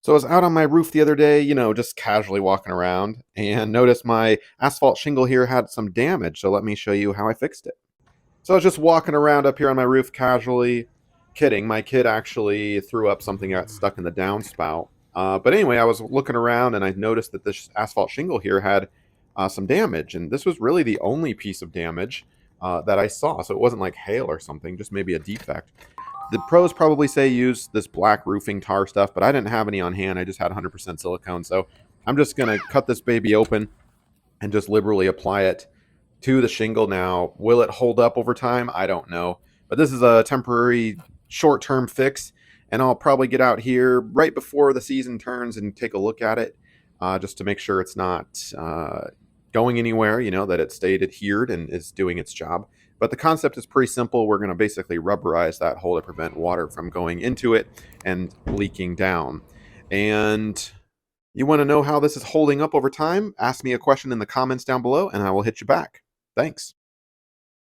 So I was out on my roof the other day, just casually walking around, and noticed my asphalt shingle here had some damage. So let me show you how I fixed it. So I was just walking around up here on my roof casually. Kidding, my kid actually threw up something that got stuck in the downspout. But anyway, I was looking around and I noticed that this asphalt shingle here had some damage. And this was really the only piece of damage that I saw. So it wasn't like hail or something, just maybe a defect. The pros probably say use this black roofing tar stuff, but I didn't have any on hand. I just had 100% silicone. So I'm just going to cut this baby open and just liberally apply it to the shingle. Now, will it hold up over time? I don't know. But this is a temporary short-term fix, and I'll probably get out here right before the season turns and take a look at it just to make sure it's not going anywhere, that it stayed adhered and is doing its job. But the concept is pretty simple. We're going to basically rubberize that hole to prevent water from going into it and leaking down. And you want to know how this is holding up over time? Ask me a question in the comments down below, and I will hit you back. Thanks.